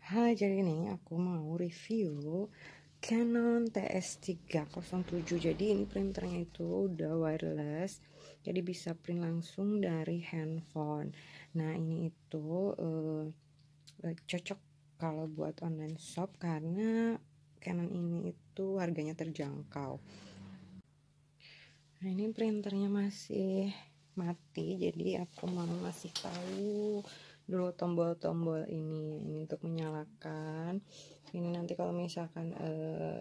Hai, jadi ini aku mau review Canon TS307. Jadi ini printernya itu udah wireless, jadi bisa print langsung dari handphone. Nah ini itu cocok kalau buat online shop karena Canon ini itu harganya terjangkau. Nah ini printernya masih mati, jadi aku mau ngasih tahu dulu tombol-tombol ini untuk menyalakan. Ini nanti kalau misalkan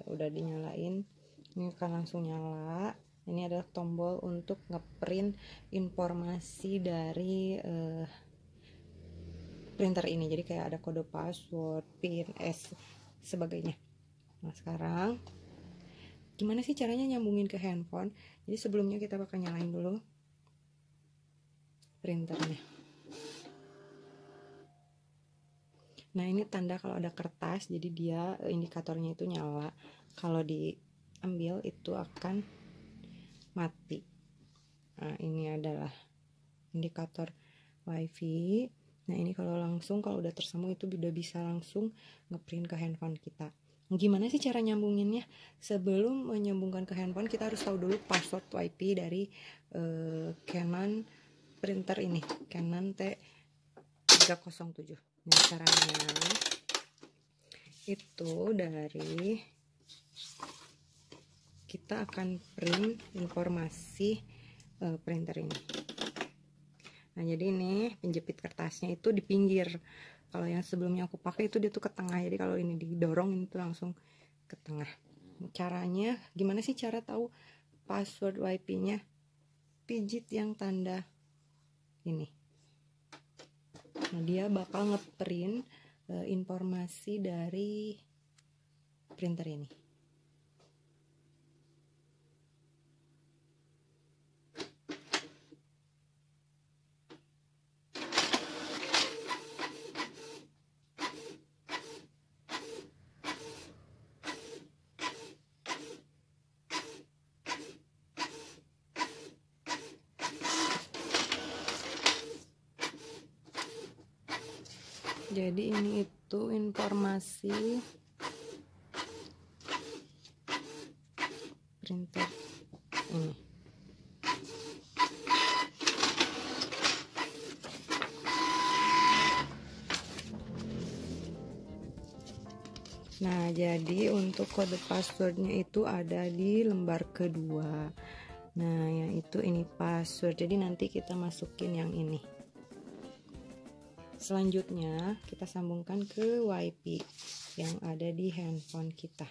udah dinyalain, ini akan langsung nyala. Ini adalah tombol untuk ngeprint informasi dari printer ini, jadi kayak ada kode password, pin, sebagainya. Nah sekarang gimana sih caranya nyambungin ke handphone? Jadi sebelumnya kita bakal nyalain dulu printernya. Nah ini tanda kalau ada kertas, jadi dia indikatornya itu nyala. Kalau diambil itu akan mati. Nah ini adalah indikator wifi. Nah ini kalau udah tersambung itu udah bisa langsung ngeprint ke handphone kita. Gimana sih cara nyambunginnya? Sebelum menyambungkan ke handphone kita harus tahu dulu password wifi dari Canon printer ini, Canon T307. Nah caranya itu dari kita akan print informasi printer ini. Nah jadi ini penjepit kertasnya itu di pinggir. Kalau yang sebelumnya aku pakai itu dia tuh ke tengah, jadi kalau ini didorong itu langsung ke tengah. Caranya gimana sih cara tahu password wifi-nya? Pijit yang tanda ini. Nah dia bakal ngeprint informasi dari printer ini. Jadi ini itu informasi printer ini. Nah jadi untuk kode passwordnya itu ada di lembar kedua. Nah yang itu ini password, jadi nanti kita masukin yang ini. Selanjutnya kita sambungkan ke wifi yang ada di handphone kita.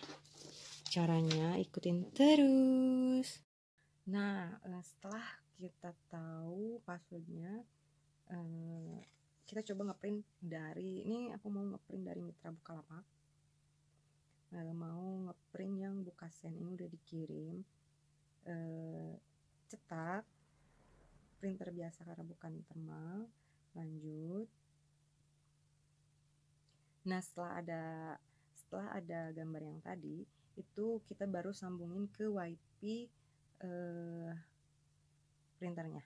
Caranya ikutin terus. Nah setelah kita tahu passwordnya, kita coba ngeprint dari ini. Aku mau ngeprint dari Mitra Bukalapak, mau ngeprint yang Bukasen. Ini udah dikirim cetak, printer biasa karena bukan thermal. Lanjut. Nah setelah ada gambar yang tadi itu kita baru sambungin ke wifi printernya.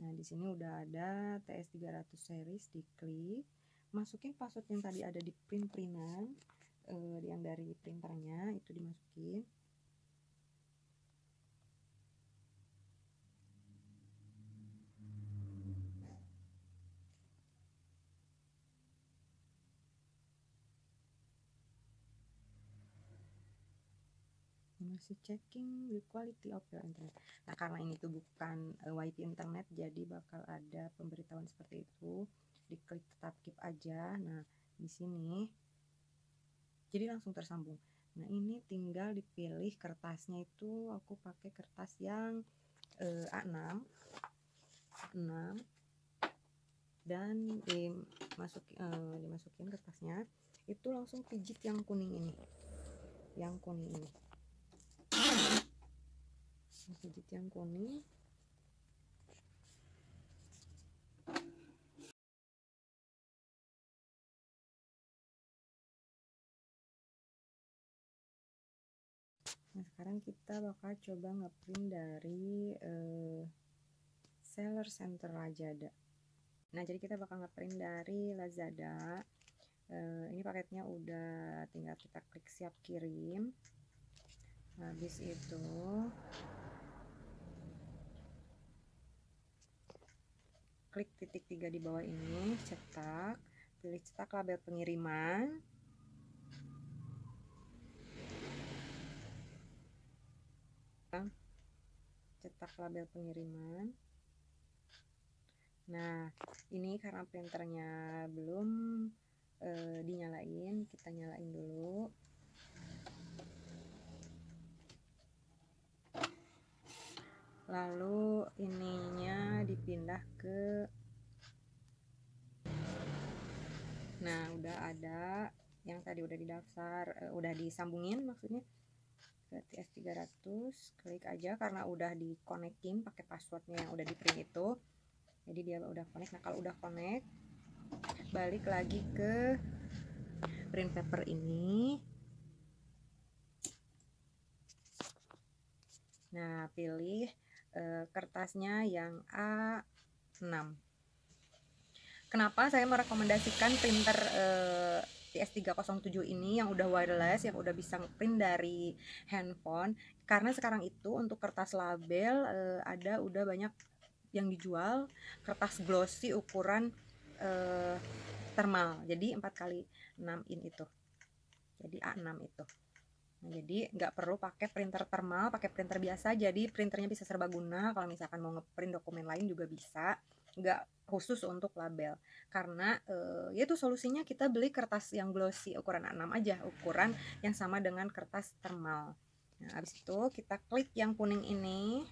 Nah di sini udah ada TS300 series, diklik, masukin password yang tadi ada di printan yang dari printernya itu dimasukin. Masih checking the quality of your internet. Nah karena ini tuh bukan wifi internet, jadi bakal ada pemberitahuan seperti itu. Diklik tetap keep aja. Nah di sini jadi langsung tersambung. Nah ini tinggal dipilih kertasnya, itu aku pakai kertas yang A6 dan dimasukin kertasnya, itu langsung pijit yang kuning ini, pijit yang kuning. Nah sekarang kita bakal coba ngeprint dari seller center Lazada. Nah jadi kita bakal ngeprint dari Lazada. Ini paketnya udah, tinggal kita klik siap kirim. Habis itu klik titik 3 di bawah ini, cetak, pilih cetak label pengiriman. Cetak label pengiriman. Nah, ini karena printernya belum dinyalain, kita nyalain dulu. Lalu ininya dipindah ke, nah udah ada yang tadi udah didaftar, udah disambungin maksudnya ke TS300. Klik aja karena udah di connecting pakai passwordnya yang udah di print itu, jadi dia udah connect. Nah kalau udah connect, balik lagi ke print paper ini. Nah pilih kertasnya yang A6. Kenapa saya merekomendasikan printer TS307 ini yang udah wireless, yang udah bisa print dari handphone? Karena sekarang itu untuk kertas label udah banyak yang dijual kertas glossy ukuran thermal, jadi 4x6 in itu, jadi A6 itu. Nah, jadi nggak perlu pakai printer thermal, pakai printer biasa, jadi printernya bisa serbaguna. Kalau misalkan mau ngeprint dokumen lain juga bisa, nggak khusus untuk label. Karena yaitu solusinya kita beli kertas yang glossy ukuran A6 aja, ukuran yang sama dengan kertas thermal. Nah, habis itu kita klik yang kuning ini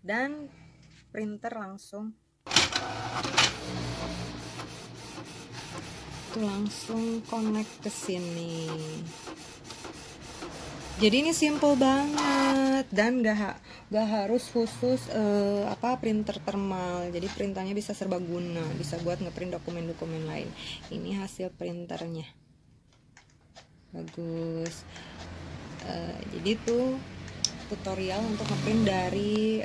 dan printer langsung connect ke sini. Jadi ini simple banget dan gak harus khusus printer thermal. Jadi printernya bisa serbaguna, bisa buat ngeprint dokumen-dokumen lain. Ini hasil printernya, bagus. Jadi itu tutorial untuk ngeprint dari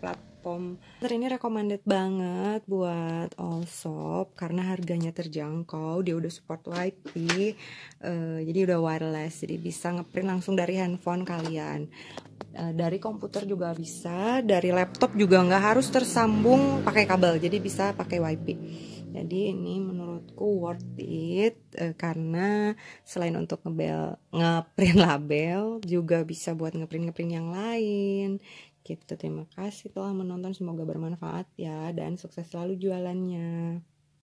platform. Ini recommended banget buat all shop karena harganya terjangkau, dia udah support Wi-Fi, jadi udah wireless, jadi bisa ngeprint langsung dari handphone kalian, dari komputer juga bisa, dari laptop juga nggak harus tersambung pakai kabel, jadi bisa pakai Wi-Fi. Jadi ini menurutku worth it, karena selain untuk ngeprint label, juga bisa buat ngeprint yang lain gitu. Terima kasih telah menonton, semoga bermanfaat ya, dan sukses selalu jualannya.